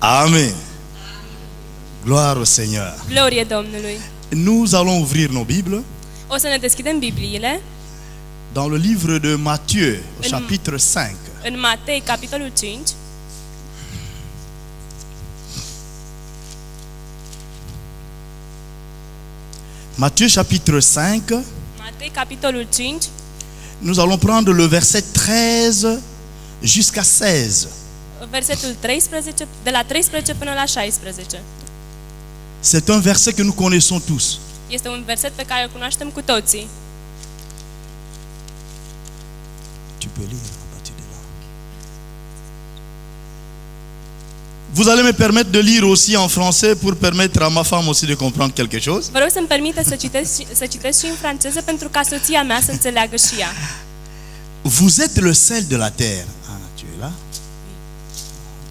Amen. Gloire au Seigneur. Glorie Domnului. Nous allons ouvrir nos Bibles O să ne deschidem Bibliile dans le livre de Matthieu, au chapitre 5. în Matei, capitolul 5. Matthieu, chapitre 5. Matei, capitolul 5. Nous allons prendre le verset 13 jusqu'à 16. Versetul 13, de la 13 până la 16. C'est un verset que nous connaissons tous. Este un verset pe care îl cunoaștem cu toții. Tu peux lire à partir de là. Vous allez me permettre de lire aussi en français pour permettre à ma femme aussi de comprendre quelque chose. Vă rog să-mi permite să citesc și în franceză pentru ca soția mea să înțeleagă și ea. Vous êtes le sel de la terre. Ah, tu es là?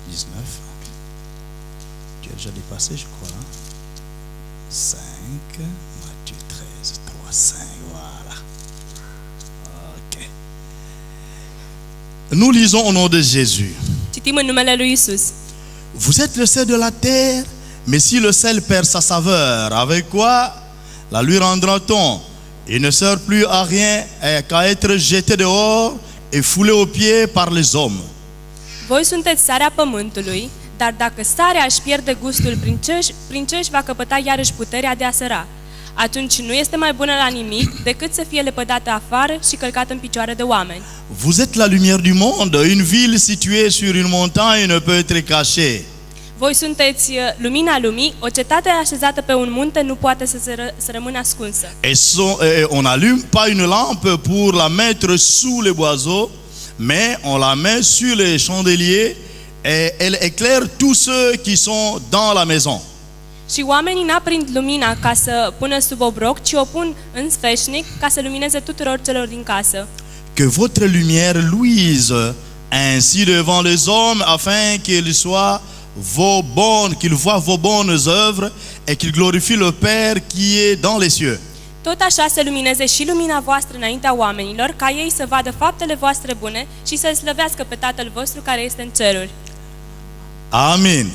19. Tu as déjà dépassé, je crois. 5. Matthieu 13, 3, 5. Voilà. Ok. Nous lisons au nom de Jésus. Citim în numele lui Isus. Vous êtes le sel de la terre, mais si le sel perd sa saveur, avec quoi la lui rendra-t-on? Il ne sert plus à rien qu'à être jeté dehors et foulé aux pieds par les hommes. Voi sunteți sarea pământului, dar dacă sarea își pierde gustul, prin ce își va căpăta iarăși puterea de a săra? Atunci nu este mai bună la nimic decât să fie lepădată afară și călcată în picioare de oameni. Vous êtes la lumière du monde. Une ville située sur une montagne ne peut être cachée. Voi sunteți lumina lumii, o cetate așezată pe un munte nu poate să rămână ascunsă. Et on n'allume pas une lampe pour la mettre sous les boiseaux, mais on la met sur les chandeliers et elle éclaire tous ceux qui sont dans la maison. Și oamenii n-aprind lumina ca să pună sub obroc, ci o pun în sfeșnic ca să lumineze tuturor celor din casă. Que votre lumière luise ainsi devant les hommes, afin qu'ils voient vos bonnes œuvres et qu'ils glorifient le Père qui est dans les cieux. Tot așa să lumineze și lumina voastră înaintea oamenilor, ca ei să vadă faptele voastre bune și să slăvească pe Tatăl vostru care este în ceruri. Amen.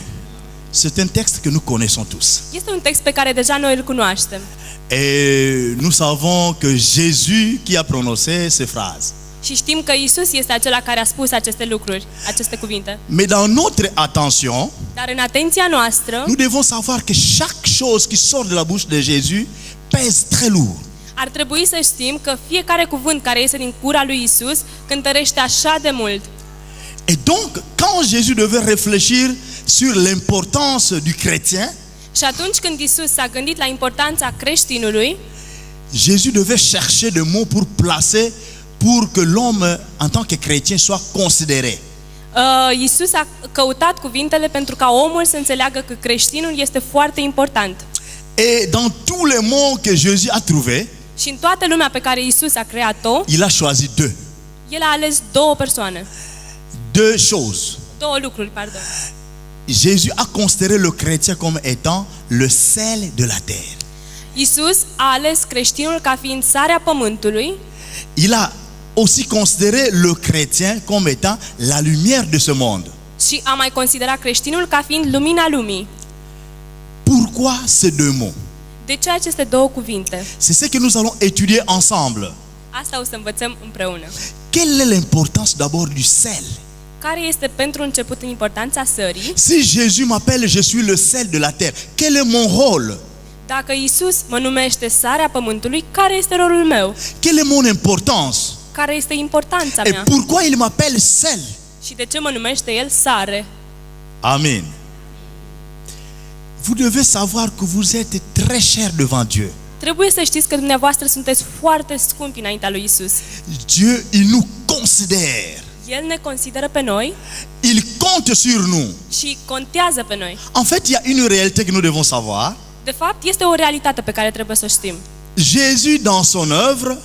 C'est un texte que nous connaissons tous. Este un text pe care deja noi îl cunoaștem. Et nous savons que Jésus qui a prononcé ces phrases. Și știm că Isus este acela care a spus aceste lucruri, aceste cuvinte. Mais dans notre attention, Dar în atenția noastră, nous devons savoir que chaque chose qui sort de la bouche de Jésus pèse très lourd. ar trebui să știm că fiecare cuvânt care iese din gura lui Isus cântărește așa de mult. Et donc, quand Jésus devait réfléchir sur l'importance du chrétien, Și atunci când Isus s-a gândit la importanța creștinului, Jésus devait chercher des mots pour placer, pour que l'homme, en tant que chrétien, soit considéré. Isus a căutat cuvintele pentru ca omul să înțeleagă că creștinul este foarte important. Et dans tous les mots que Jésus a trouvés, Și în toată lumea pe care Isus a creat-o, il a choisi deux. El a ales două persoane, Deux choses. două lucruri, pardon. Jésus a considéré le chrétien comme étant le sel de la terre. Isus a ales creștinul ca fiind sarea pământului Il a aussi considéré le chrétien comme étant la lumière de ce monde. și a mai considerat creștinul ca fiind lumina lumii. Pourquoi ces deux mots? De ce aceste două cuvinte? C'est ce que nous allons étudier ensemble. Asta o să învățăm împreună. Quelle est l'importance d'abord du sel? Care este pentru început importanța sării? Si Jésus m'appelle, je suis le sel de la terre. Quel est mon rôle? Dacă Isus mă numește sarea pământului, care este rolul meu? Quelle est mon importance? Care este importanța Et mea? pourquoi il m'appelle sel? Și de ce mă numește El sare? Amen. Vous devez savoir que vous êtes très cher devant Dieu. Trebuie să știți că dumneavoastră sunteți foarte scumpi înaintea lui Isus. Dieu, il nous considère. El ne consideră pe noi Il compte sur nous. și contează pe noi. En fait, il y a une réalité que nous devons savoir. De fapt, este o realitate pe care trebuie să o știm. Jésus dans son œuvre,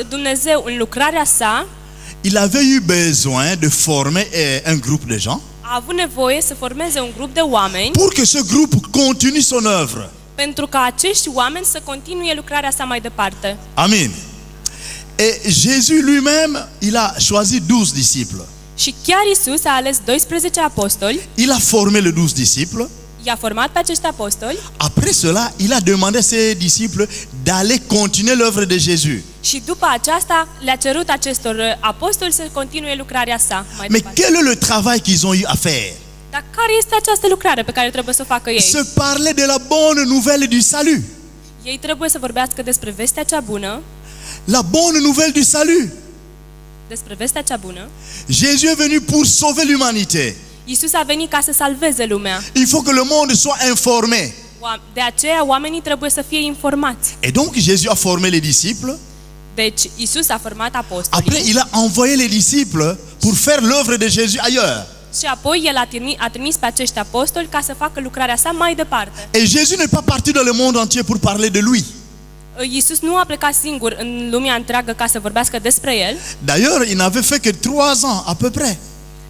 Dumnezeu în lucrarea sa il avait eu besoin de former un groupe de gens a avut nevoie să formeze un grup de oameni pour que ce groupe continue son œuvre. pentru ca acești oameni să continue lucrarea sa mai departe. Amen. Et Jésus lui-même, il a choisi 12 disciples. Și chiar Isus a ales 12 apostoli, Il a formé les 12 disciples. i-a format pe acești apostoli Après cela, il a demandé à ses disciples d'aller continuer l'œuvre de Jésus. și după aceasta le-a cerut acestor apostoli să continue lucrarea sa mai Mais departe. quel est le travail qu'ils ont eu à faire? Dar care este această lucrare pe care trebuie să o facă ei? Se parler de la bonne nouvelle du salut. Ei trebuie să vorbească despre vestea cea bună, La bonne nouvelle du salut. despre vestea cea bună. Jésus est venu pour sauver l'humanité. Isus a venit ca să salveze lumea. Il faut que le monde soit informé. De aceea oamenii trebuie să fie informați. Et donc Jésus a formé les disciples. Deci Isus a format Après, apostolii il a envoyé les disciples pour faire l'œuvre de Jésus ailleurs. și apoi el a trimis pe acești apostoli ca să facă lucrarea sa mai departe. Et Jésus n'est pas parti dans le monde entier pour parler de lui. Isus nu a plecat singur în lumea întreagă ca să vorbească despre el. D'ailleurs, il n'avait fait que 3 ans à peu près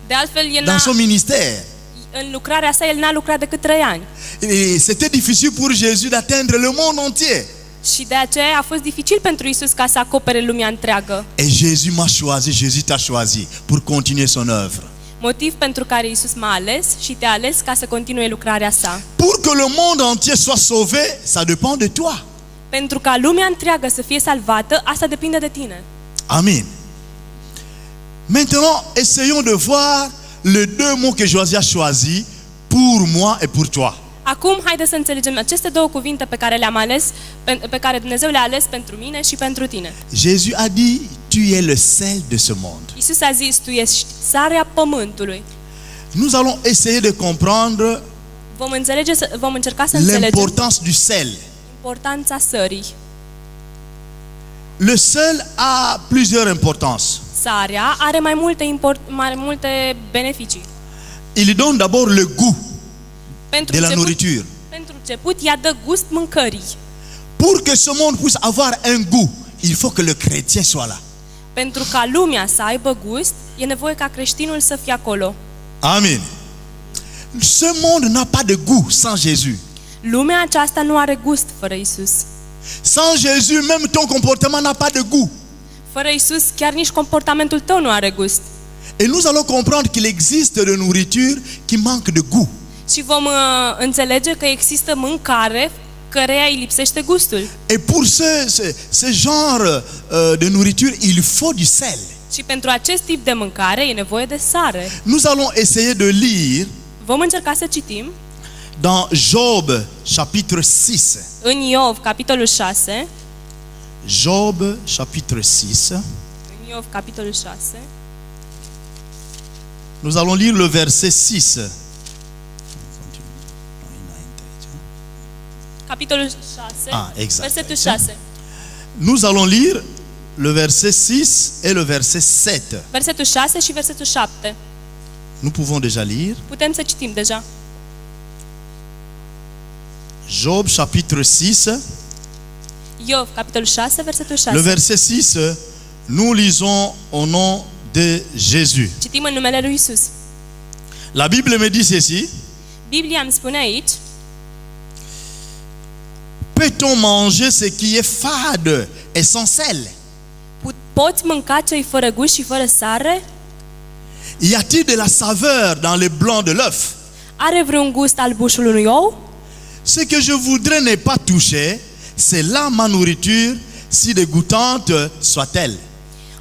De altfel, dans son ministère. în lucrarea sa el n-a lucrat decât 3 ani. Et c'était difficile pour Jésus d'atteindre le monde entier. Și de aceea a fost dificil pentru Isus ca să acopere lumea întreagă. Et Jésus m'a choisi, Jésus t'a choisi pour continuer son œuvre. Motiv pentru care Isus m-a ales și te-a ales ca să continue lucrarea sa. Pour que le monde entier soit sauvé, ça dépend de toi. Pentru ca lumea întreagă să fie salvată, asta depinde de tine. Amen. Maintenant, essayons de voir les 2 mots que Jésus a choisis pour moi et pour toi. Acum, haideți să înțelegem aceste 2 cuvinte pe care le-am ales, pe care Dumnezeu le-a ales pentru mine și pentru tine. Jésus a dit, tu es le sel de ce monde. Isus a zis, tu ești sarea pământului. Nous allons essayer de comprendre Vom încerca să înțelegem l'importance du sel. importanța sării. Le sel a plusieurs importances. Sarea are mai multe beneficii. Il donne d'abord le goût Pentru de la nourriture. pentru început, ea dă gust mâncării. Pour que ce monde puisse avoir un goût, il faut que le chrétien soit là. Pentru ca lumea să aibă gust, e nevoie ca creștinul să fie acolo. Amen. Ce monde n'a pas de goût sans Jésus. Lumea aceasta nu are gust fără Isus. Sans Jésus, même ton comportement n'a pas de goût. Fără Isus, chiar nici comportamentul tău nu are gust. Et nous allons comprendre qu'il existe de nourriture qui manque de goût. Și vom înțelege că există mâncare căreia îi lipsește gustul. Et pour ce genre de nourriture, il faut du sel. Și pentru acest tip de mâncare e nevoie de sare. Nous allons essayer de lire Vom încerca să citim dans Job chapitre 6. în Iov, capitolul 6. Job chapitre 6. În Iov, capitolul 6. Nous allons lire le verset 6. Capitolul 6, exact. versetul 6. Nous allons lire le verset 6 et le verset 7. Versetul 6 și versetul 7. Nous pouvons déjà lire. Putem să citim deja. Job chapitre 6. Iov, capitolul 6, versetul 6. Le verset 6, nous lisons au nom de Jésus. Citim în numele lui Isus. La Bible me dit ceci. Biblia îmi spune aici: Peut-on manger ce qui est fade et sans sel? Poți mânca ce-i fără gust și fără sare? Y a-t-il de la saveur dans le blanc de l'œuf? Are vreun gust albușul unui ou? Ce que je voudrais ne pas toucher, c'est là ma nourriture, si dégoûtante soit-elle.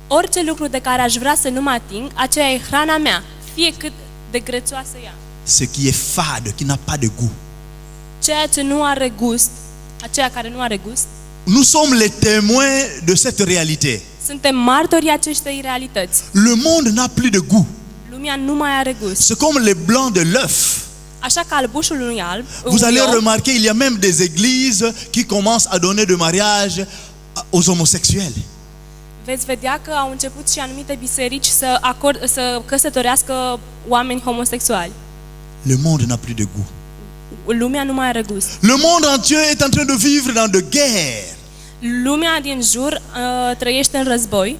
Orice lucru de care aș vrea să nu mă ating, aceea e hrana mea, fie cât de grețoasă ea. Ce qui est fade, qui n'a pas de goût. Ceea ce nu are gust, aceea care nu are gust, Nous sommes les témoins de cette réalité. suntem martorii acestei realități. Le monde n'a plus de goût. Lumea nu mai are gust. C'est comme le blanc de l'œuf. Așa că albușul unui alb, Vous allez unui ou, remarquer, il y a même des églises qui commencent à donner de mariage aux homosexuels. veți vedea că au început și anumite biserici să căsătorească oameni homosexuali. Le monde n'a plus de goût. Lumea nu mai are gust. Le monde entier est en train de vivre dans de guerres. Lumea din jur trăiește în război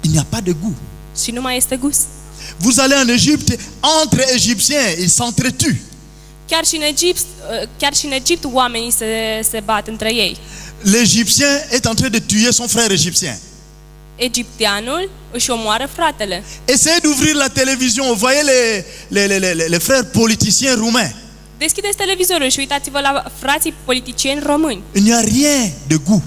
Il n'y a pas de goût. și nu mai este gust. Vous allez en Égypte, entre Égyptiens, ils s'entretuent. Chiar și în Egipt oamenii se bat între ei. L'Égyptien est en train de tuer son frère égyptien. Egipteanul își omoară fratele. Essayez d'ouvrir la télévision, vous voyez les frères politiciens roumains. Deschideți televizorul și uitați-vă la frații politicieni români. Il n'y a rien de goût.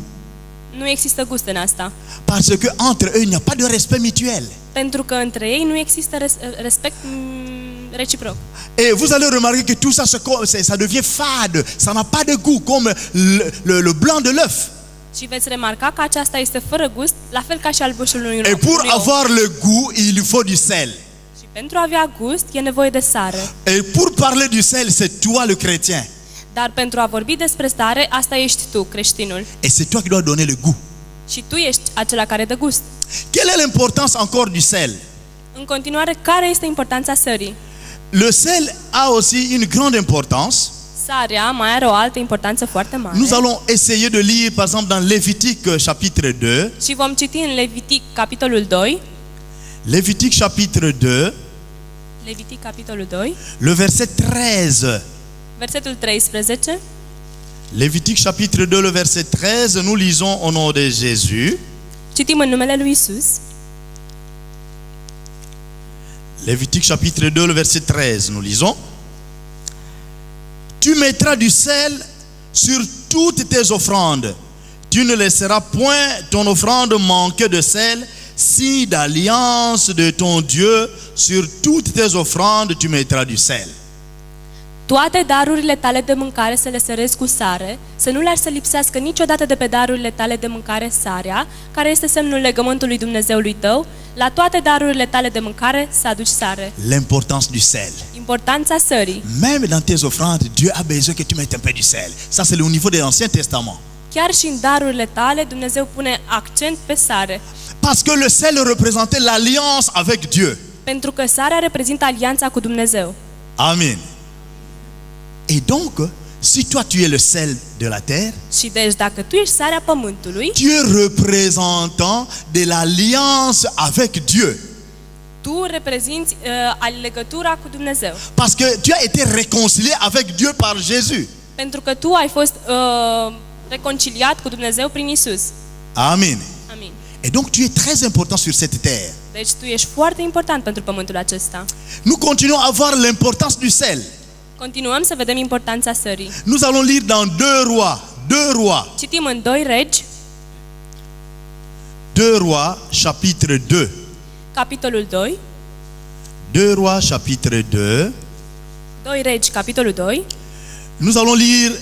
Nu există gust în asta. Parce que entre eux, il n'y a pas de respect mutuel. Pentru că între ei nu există respect reciproc. Et vous allez remarquer que tout ça, ça devient fade. Ça n'a pas de goût, comme le blanc de l'œuf. Și veți remarca că aceasta este fără gust, la fel ca și albușul unui Et pour ou. avoir le goût, il faut du sel. Și pentru a avea gust, e nevoie de sare. Et pour parler du sel, c'est toi le chrétien. Dar pentru a vorbi despre sare, asta ești tu, creștinul. Et c'est toi qui dois donner le goût. Și tu ești acela care dă gust. Quelle est l'importance encore du sel? În continuare, care este importanța sării? Le sel a aussi une grande importance. Sarea mai are o altă importanță foarte mare. Nous allons essayer de lire, par exemple, dans Lévitique chapitre 2. Și vom citi în Levitic, capitolul 2. Lévitique chapitre 2, Levitic, capitolul 2, le verset 13. versetul 13. Lévitique chapitre 2, le verset 13, nous lisons au nom de Jésus. Citim în numele lui Isus. Lévitique chapitre 2, le verset 13, nous lisons. Tu mettras du sel sur toutes tes offrandes. Tu ne laisseras point ton offrande manquer de sel, signe d'alliance de ton Dieu. Sur toutes tes offrandes, tu mettras du sel. Toate darurile tale de mâncare să le sărezi cu sare, să nu le-ar să lipsească niciodată de pe darurile tale de mâncare sarea, care este semnul legământului Dumnezeului tău. La toate darurile tale de mâncare să aduci sare. L'importance du sel. Importanța sării. Même dans tes offrandes, Dieu a besoin que tu mettes un peu du sel. Ça, c'est le niveau de l'Ancien Testament. Chiar și în darurile tale, Dumnezeu pune accent pe sare. Parce que le sel représentait l'alliance avec Dieu. Pentru că sarea reprezintă alianța cu Dumnezeu. Amen. Et donc, si toi tu es le sel de la terre, Și deci dacă tu ești sarea pământului, tu es représentant de l'alliance avec Dieu. tu reprezinți legătura cu Dumnezeu. Parce que tu as été réconcilié avec Dieu par Jésus. Pentru că tu ai fost reconciliat cu Dumnezeu prin Isus. Amen. Amin. Et donc tu es très important sur cette terre. Deci tu ești foarte important pentru pământul acesta. Nous continuons à voir l'importance du sel. Continuăm să vedem importanța sării. Nous allons lire dans 2 Rois. 2 Rois. Citim în 2 Regi, 2 Rois, chapitre 2. capitolul 2. 2 Rois, chapitre 2. 2 Regi, capitolul 2. Nous allons lire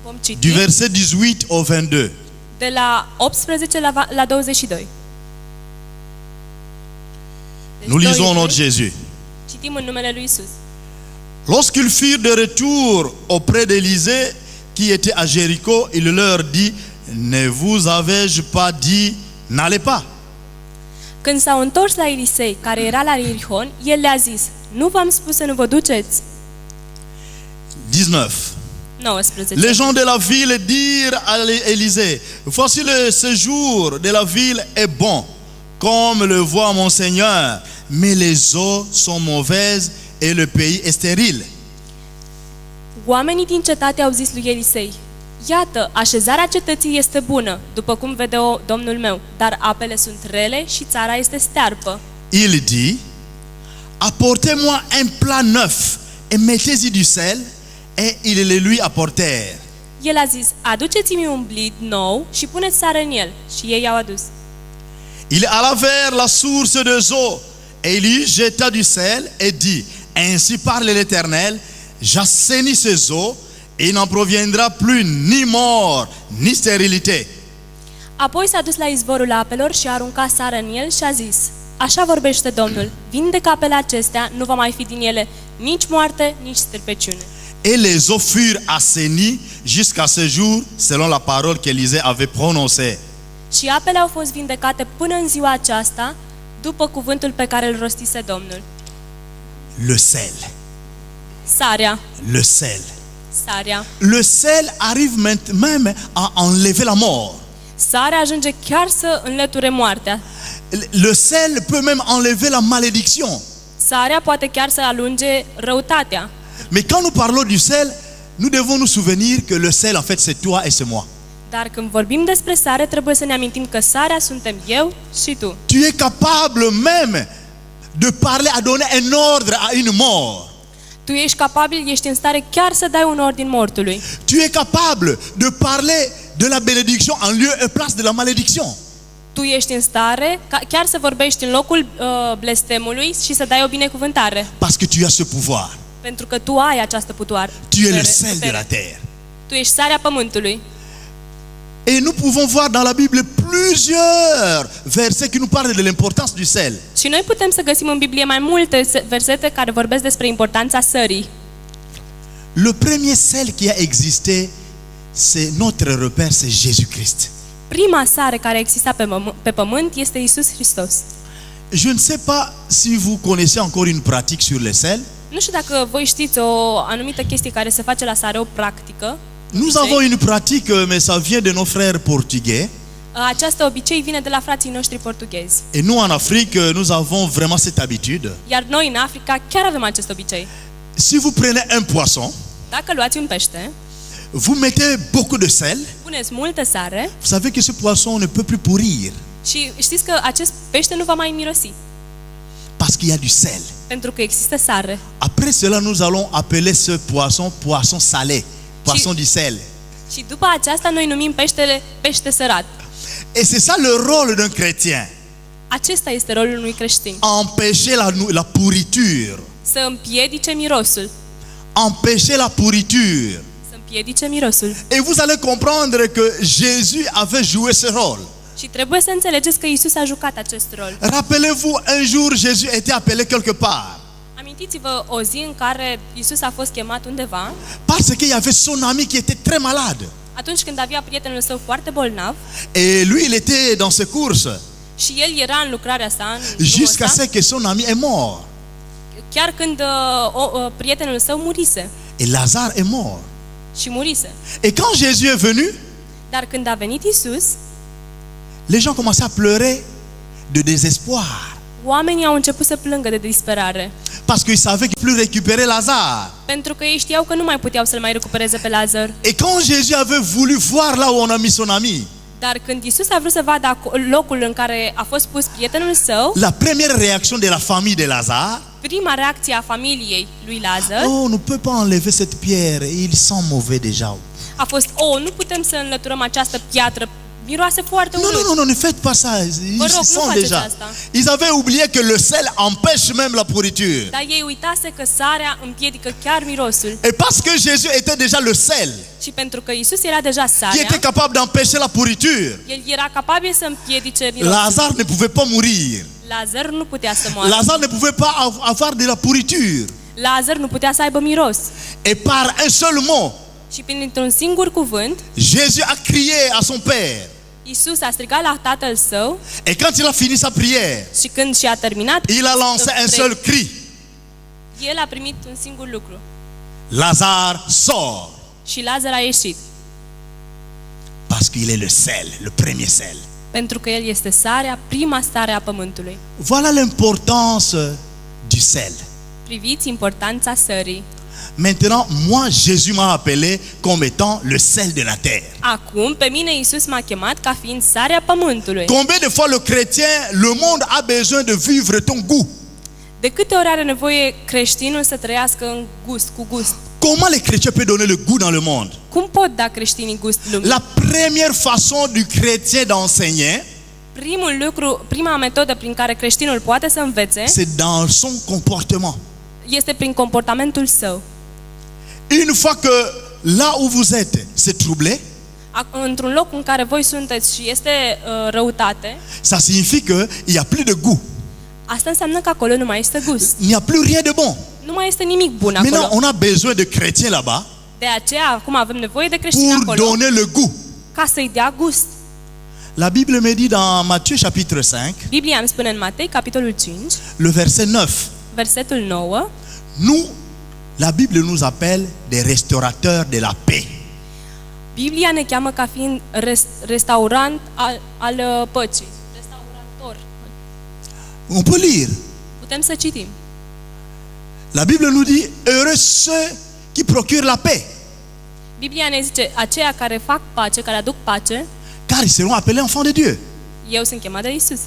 Vom du citi verset 18 au 22. de la 18 la 22. Deci Nous 2 lisons au nom de Regi, Jésus. citim în numele lui Isus. Lorsqu'ils furent de retour auprès d'Élisée, qui était à Jéricho, il leur dit, ne vous avais-je pas dit, n'allez pas. Când s-au întors la Elisei, care era la Ierihon, el le-a zis: nu v-am spus să nu vă duceți? 19. 19. Les gens de la ville dirent à Élisée, voici le séjour de la ville est bon, comme le voit mon Seigneur, mais les eaux sont mauvaises et le pays est stérile. Oamenii din cetate au zis lui Elisei: iată, așezarea cetății este bună, după cum vede domnul meu, dar apele sunt rele și țara este stearpă. Il dit, apportez-moi un plat neuf et mettez-y du sel, et ils le lui apportèrent. El a zis: aduceți-mi un blid nou și puneți sare în el. Și ei i-au adus. Il alla vers la source des eaux, et il y jeta du sel, et dit, ainsi parle l'Éternel, j'assainis ces eaux, et il n'en proviendra plus ni mort, ni stérilité. Apoi s-a dus la izvorul apelor și a aruncat sare în el și a zis: așa vorbește Domnul, vindecă apele acestea, nu va mai fi din ele nici moarte, nici sterpeciune. Et les eaux furent assainies jusqu'à ce jour, selon la parole qu'Élisée avait prononcée. Și apele au fost vindecate până în ziua aceasta, după cuvântul pe care îl rostise Domnul. Le sel. Sarea. Le sel. Sarea. Le sel arrive même à enlever la mort. Sarea ajunge chiar să înlăture moartea. Le sel peut même enlever la malédiction. Sarea poate chiar să alunge răutatea. Mais quand nous parlons du sel, nous devons nous souvenir que le sel, en fait, c'est toi et c'est moi. Dar când vorbim despre sare, trebuie să ne amintim că sarea suntem eu și tu. Tu es capable même de parler, à donner un ordre à une mort. Tu ești capabil, ești în stare chiar să dai un ordin mortului. Tu es capable de parler de la bénédiction en lieu et place de la malédiction. Tu ești în stare chiar să vorbești în locul blestemului și să dai o binecuvântare. Parce que tu as ce pouvoir. Pentru că tu ai această putere. Tu es le sel de la terre. Tu ești sarea pământului. Et nous pouvons voir dans la Bible plusieurs versets qui nous parlent de l'importance du sel. Și noi putem să găsim în Biblie mai multe versete care vorbesc despre importanța sării. Le premier sel qui a existé, c'est notre repère, c'est Jésus-Christ. Prima sare care exista pe pământ este Iisus Hristos. Je ne sais pas si vous connaissez encore une pratique sur le sel. Nu știu dacă voi știți o anumită chestie care se face la sare, o practică. Nous avons une pratique, mais ça vient de nos frères portugais. Această obicei vine de la frații noștri portughezi. Et nous, en Afrique, nous avons vraiment cette habitude. Iar noi în Africa chiar avem acest obicei. Si vous prenez un poisson, Dacă luați un pește, vous mettez beaucoup de sel. puneți multă sare Vous savez que ce poisson ne peut plus pourrir și știți că acest pește nu va mai mirosi, parce qu'il y a du sel. pentru că există sare. Après cela, nous allons appeler ce poisson poisson salé, poisson du sel. Și după aceasta noi numim peștele pește sărat. Et c'est ça le rôle d'un chrétien. Acesta este rolul unui creștin. Empêcher la pourriture. Să împiedice mirosul. Empêcher la pourriture. Să împiedice mirosul. Et vous allez comprendre que Jésus avait joué ce rôle. Și trebuie să înțelegeți că Iisus a jucat acest rol. Rappelez-vous, un jour, Jésus était appelé quelque part. Amintiți-vă o zi în care Iisus a fost chemat undeva, Parce qu'il y avait son ami qui était très malade. atunci când avea prietenul său foarte bolnav Et lui, il était dans ses courses. și el era în lucrarea sa, în drumul Jusqu'à ăsta, ce que son ami est mort. chiar când prietenul său murise. Et Lazare est mort. Și murise. Et quand Jésus est venu, Dar când a venit Iisus, les gens commençaient à pleurer de désespoir. oamenii au început să plângă de disperare. Parce qu'ils savaient qu'ils ne pouvaient plus récupérer Lazare. Pentru că ei știau că nu mai puteau să-l mai recupereze pe Lazar. Et quand Jésus avait voulu voir là où on a mis son ami, Dar când Iisus a vrut să vadă locul în care a fost pus prietenul său, la première réaction de la famille de Lazare, prima reacție a familiei lui Lazar oh, on ne peut pas enlever cette pierre, il sent mauvais déjà. a fost: nu putem să înlăturăm această piatră, miroase foarte Non, urât. non, non, non, ne faites pas ça, ils Vă rog, se nu sentent faceți déjà. asta. Ils avaient oublié que le sel empêche même la pourriture. Dar ei uitase că sarea împiedică chiar mirosul. Et parce que Jésus était déjà le sel, Și pentru că Iisus era deja qui sarea, était capable d'empêcher la pourriture, el era capabil să împiedice mirosul. Lazare ne pouvait pas mourir. Lazar nu putea să moară. Lazare ne pouvait pas avoir de la pourriture. Lazar nu putea să aibă miros. Et par un seul mot, Și printr-un singur cuvânt, Jésus a crié à son Père. Iisus a strigat la tatăl său Et quand il a fini sa prière, și când și-a terminat, il a lancé un seul cri. el a primit un singur lucru. Lazare sort. Și Lazar a ieșit. Parce qu'il est le sel, le premier sel. Pentru că el este sarea, prima stare a pământului. Voilà l'importance du sel. Priviți importanța sării. Maintenant, moi, Jésus m'a appelé comme étant le sel de la terre. Acum, pe mine Iisus m-a chemat ca fiind sarea pământului. Combien de fois le chrétien, le monde a besoin de vivre ton goût? De câte ori are nevoie creștinul să trăiască în gust, cu gust? Comment les chrétiens peuvent donner le goût dans le monde? Cum pot da creștinii gust lumii? La première façon du chrétien d'enseigner, Primul lucru, prima metodă prin care creștinul poate să învețe c'est dans son comportement. este prin comportamentul său. Une fois que là où vous êtes, c'est troublé, Într-un loc în care voi sunteți și este răutate, ça signifie qu'il n'y a plus de goût. asta înseamnă că acolo nu mai este gust. Il n'y a plus rien de bon. Nu mai este nimic bun Maintenant, acolo. on a besoin de chrétiens là-bas De aceea, acum avem nevoie de creștini pour acolo donner le goût. ca să-i dea gust. La Bible me dit dans Matthieu chapitre 5, Biblia îmi spune în Matei, capitolul 5, le verset 9, versetul 9, nous, la Bible nous appelle des restaurateurs de la paix. Biblia ne cheamă ca fiind restaurant al păcii. Restaurator. On peut lire. Putem să citim. La Bible nous dit, heureux ceux qui procurent la paix. Biblia ne zice, aceia care fac pace, care aduc pace, car ils seront appelés enfants de Dieu. eu sunt chemat de Isus.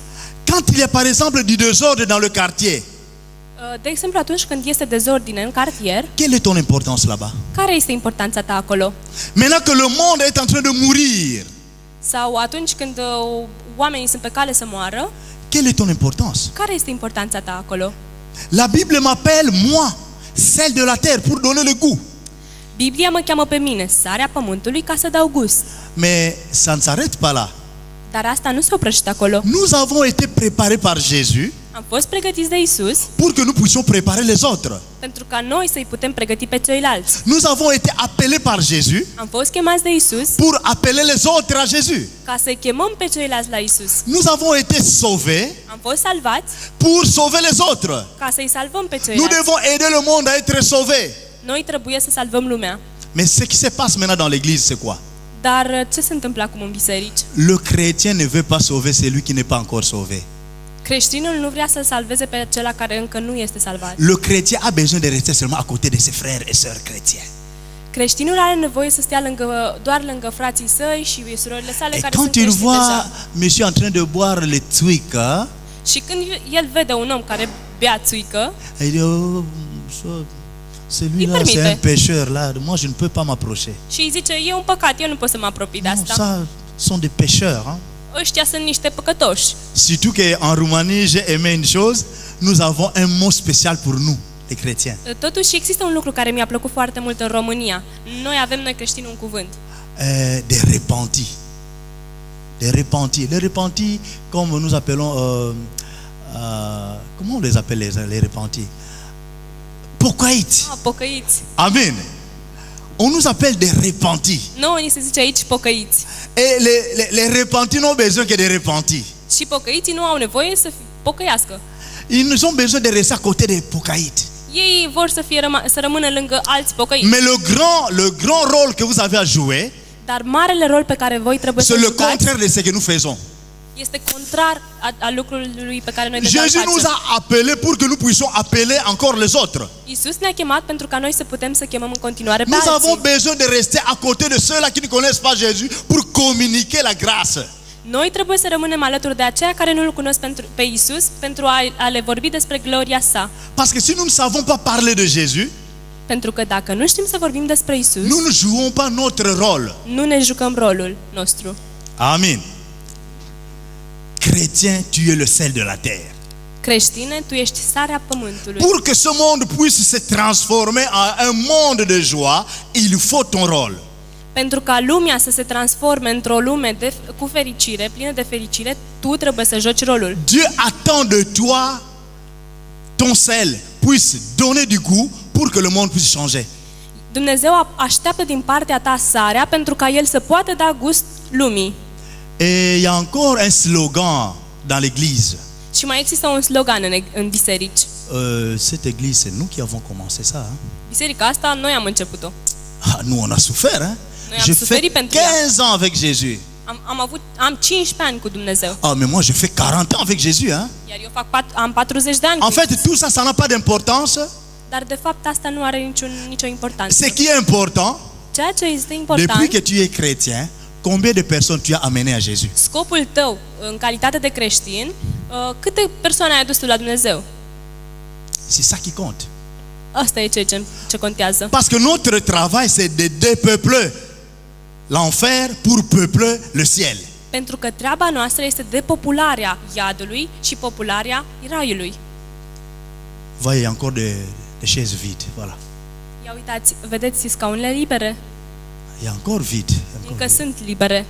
Quand il y a par exemple du désordre dans le quartier, De exemplu, atunci când este dezordine în cartier, quelle est ton importance là-bas? care este importanța ta acolo? Maintenant que le monde est en train de mourir, Sau atunci când oamenii sunt pe cale să moară, quelle est ton importance? care este importanța ta acolo? La Bible m'appelle, moi, celle de la terre, pour donner le goût. Biblia mă cheamă pe mine, sarea pământului, ca să dau gust. Mais ça ne s'arrête pas là. Dar asta nu se oprește acolo. Nous avons été préparés par Jésus Am fost pregătiți de Isus pour que nous puissions préparer les autres. pentru ca noi să-i putem pregăti pe ceilalți. Nous avons été appelés par Jésus Am fost chemați de Isus pour appeler les autres à Jésus. ca să-i chemăm pe ceilalți la Isus. Nous avons été sauvés Am fost salvați pour sauver les autres. ca să-i salvăm pe Nous ceilalți. devons aider le monde à être sauvé. Noi trebuie să salvăm lumea. Mais ce qui se passe maintenant dans l'église, c'est quoi? Dar ce se întâmplă acum în biserici? Le chrétien ne veut pas sauver celui qui n'est pas encore sauvé. Creștinul nu vrea să-l salveze pe acela care încă nu este salvat. Le chrétien a besoin de rester seulement à côté de ses frères et sœurs chrétiens. Creștinul are nevoie să stea doar lângă frații săi și surorile sale Et care sunt quand il creștini voit deja. monsieur en train de boire le țuică, Și când el vede un om care bea țuică, il dit, oh, celui-là Il c'est un permite. pécheur là, moi je ne peux pas m'approcher. și îi zice, e un păcat, eu nu pot să mă apropii de Non, asta. ça sont des pécheurs. Hein? Ăștia sunt niște păcătoși. Surtout qu'en Roumanie, j'ai aimé une chose, nous avons un mot spécial pour nous, les chrétiens. Totuși există un lucru care mi-a plăcut foarte mult în România. Noi creștini un cuvânt. Des repentis. Des repentis. Les repentis, comme nous appelons, comment on les appelle les repentis? Pocăiți. Pocăiți. Amen. On nous appelle des repentis. Nouă ni se zice aici pocăiți. Et les repentis n'ont besoin que de repentis. Și pocăiții nu au nevoie să pocăiască. Ils ont besoin de rester à côté des pocăiți. Ei vor să rămână lângă alți pocăiți. Mais le grand rôle que vous avez à jouer, Dar marele rol pe care voi trebuie c'est să-l le jucați contraire de ce que nous faisons. este contrar a lucrului pe care noi deja îl Jésus nous facem. a appelés pour que nous puissions appeler encore les autres. Iisus ne-a chemat pentru ca noi să putem să chemăm în continuare pe Nous avons alții. besoin de rester à côté de ceux-là qui ne connaissent pas Jésus pour communiquer la grâce. Noi trebuie să rămânem alături de aceia care nu-L cunosc pe Iisus pentru a le vorbi despre gloria sa. Parce que si nous ne savons pas parler de Jésus, Pentru că dacă nu știm să vorbim despre Iisus, nous ne jouons pas notre rôle. nu ne jucăm rolul nostru. Amen. Chrétien, tu es le sel de la terre. Creștine, tu ești sarea pământului. Pour que ce monde puisse se transformer en un monde de joie, il faut ton rôle. Pentru ca lumea să se transforme într-o lume cu fericire, plină de fericire, tu trebuie să joci rolul. Dieu attend de toi ton sel puisse donner du goût pour que le monde puisse changer. Dumnezeu așteaptă din partea ta sarea pentru ca El să poată da gust lumii. Et il y a encore un slogan dans l'église. Și mai există un slogan în biserici. Cette église, c'est nous qui avons commencé ça. Hein? Biserica asta noi am început-o. Ah, nous, on a souffert. Hein? Noi am J'ai fait suferit pentru ea. 15 ans avec Jésus. Am 15 ani cu Dumnezeu. Ah, mais moi, je fais 40 ans avec Jésus. Hein? Iar eu am 40 de ani En cu fait, tout ça, ça n'a pas d'importance. Dar de fapt asta nu are nicio importanță. Ce qui est important, Ceea ce este depuis important, que tu es chrétien, combien de personnes tu as amené à Jésus? scopul tău în calitate de creștin, câte persoane ai adus tu la Dumnezeu? C'est ça qui compte. Asta e ce contează. Parce que notre travail, c'est de dépeupler l'enfer pour peupler le ciel. Pentru că treaba noastră este depopularea iadului și popularea raiului. Voyez, il y a encore des chaises vides. Voilà. Ia uitați, vedeți scaunele libere? Il y a encore vide. Il y a encore Încă vide. sunt libere.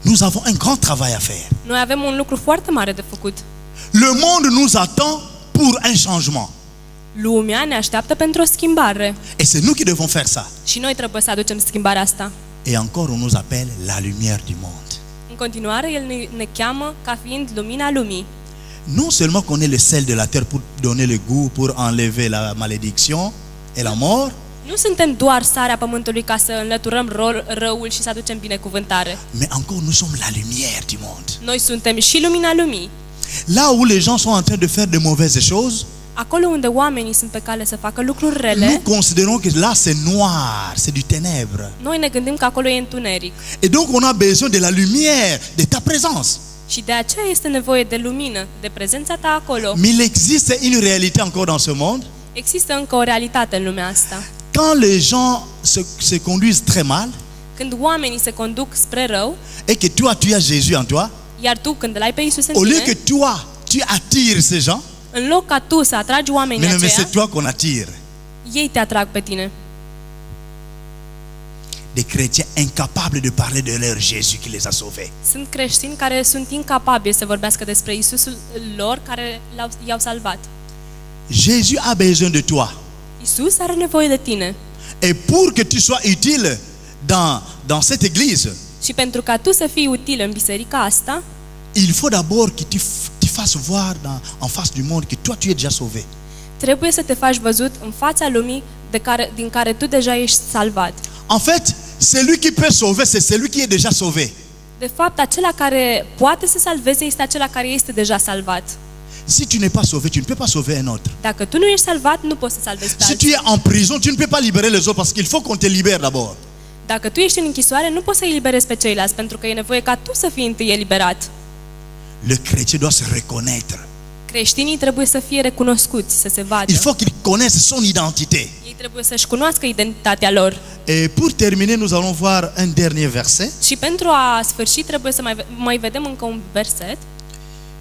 Nous avons un grand travail à faire. Noi avem un lucru foarte mare de făcut. Le monde nous attend pour un changement. Lumea ne așteaptă pentru o schimbare. Et c'est nous qui devons faire ça. Și noi trebuie să aducem schimbarea asta. Et encore, on nous appelle la lumière du monde. În continuare, El ne cheamă ca fiind lumina lumii. Non seulement qu'on est le sel de la terre pour donner le goût, pour enlever la malédiction et la mort, Nu suntem doar sarea pământului ca să înlăturăm răul și să aducem binecuvântare. mais encore nous sommes la lumière du monde. Noi suntem și lumina lumii. Là où les gens sont en train de faire de mauvaises choses, Acolo unde oamenii sunt pe cale să facă lucruri nous rele, considérons que là c'est noir, c'est du ténèbre. noi ne gândim că acolo e întuneric. Et donc on a besoin de la lumière, de ta présence. Și de aceea este nevoie de lumină, de prezența ta acolo. Mais il existe une réalité encore dans ce monde. Există încă o realitate în lumea asta. Quand les gens se conduisent très mal Când oamenii se conduc spre rău, et que toi tu as Jésus en toi, iar tu când îl ai pe Iisus în au lieu que tine, toi tu attires ces gens, în loc ca tu să atragi oamenii mais aceia, c'est toi qu'on attire. ei te atrag pe tine. Des chrétiens incapables de parler de leur Jésus qui les a sauvés. Sunt creștini care sunt incapabili să vorbească despre Iisusul lor care i-au salvat. Jésus a besoin de toi. Iisus are nevoie de tine. Et pour que tu sois utile dans cette église, Și pentru ca tu să fii util în biserica asta, il faut d'abord que tu fasses voir en face du monde que toi tu es déjà sauvé. trebuie să te faci văzut în fața lumii din care tu deja ești salvat. En fait, celui qui peut sauver, c'est celui qui est déjà sauvé. De fapt, acela care poate să salveze este acela care este deja salvat. Si tu n'es pas sauvé, tu ne peux pas sauver un autre. Dacă tu nu ești salvat, nu poți să salvezi pe Si tu alții. es en prison, tu ne peux pas libérer les autres parce qu'il faut qu'on te libère d'abord. Dacă tu ești în închisoare, nu poți să eliberezi pe ceilalți, pentru că e nevoie ca tu să fii întâi eliberat. Le chrétien doit se reconnaître. Creștinii trebuie să fie recunoscuți, să se vadă. Il faut qu'il connaisse son identité. Ei trebuie să-și cunoască identitatea lor. Et pour terminer, nous allons voir un dernier verset. Și pentru a sfârși trebuie să mai vedem încă un verset.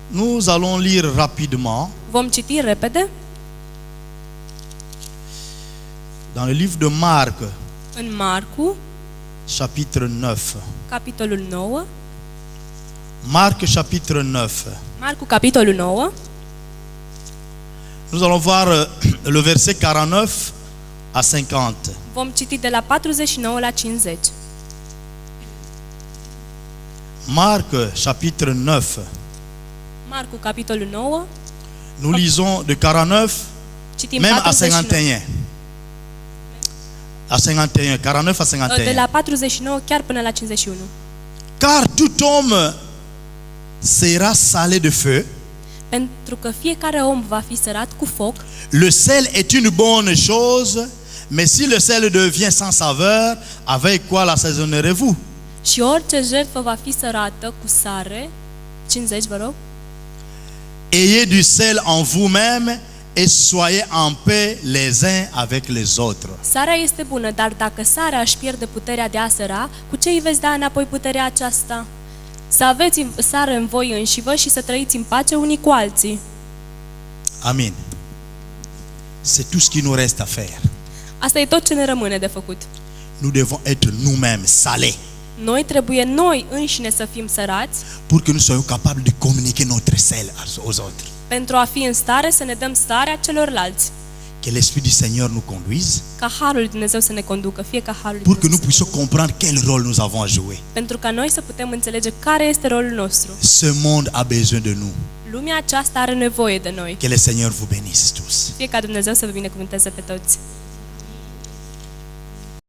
Nous allons lire rapidement Vom citi repede dans le livre de Marc, în Marcu, chapitre 9. capitolul 9. Marc, chapitre 9. Marcu, capitolul 9. Nous allons voir le verset 49 à 50. Vom citi de la 49 la 50. Marc, chapitre 9. Marcu, capitolul 9. Nous lisons de 49 Citim même à 49. 51. À 51, 49 à De 51. la 49 chiar până la 51. Car tout homme sera salé de feu. Pentru că fiecare om va fi sărat cu foc. Le sel est une bonne chose, mais si le sel devient sans saveur, avec quoi l'assaisonnerez-vous? Și orice jertfă va fi sărată cu sare. 50, vă rog. Ayez du sel en vous-même et soyez en paix les uns avec les autres. Sarea este bună, dar dacă sarea își pierde puterea de a săra, cu ce îi veți da înapoi puterea aceasta? Să aveți sare în voi înșivă și să trăiți în pace unii cu alții. Amen. C'est tout ce qui nous reste à faire. Asta e tot ce ne rămâne de făcut. Nous devons être nous-mêmes salés Noi trebuie noi înșine să fim sărați pour que nous soyons capables de communiquer notre sel aux autres. pentru a fi în stare să ne dăm starea celorlalți. Que l'Esprit du Seigneur nous conduise Ca Harul lui Dumnezeu să ne conducă, fie ca Harul lui pour que nous Dumnezeu. puissions comprendre quel rôle nous avons à jouer. Pentru ca noi să putem înțelege care este rolul nostru. Ce monde a besoin de nous. Lumea aceasta are nevoie de noi. Que le Seigneur vous bénisse tous. Fie ca Dumnezeu să vă binecuvânteze pe toți.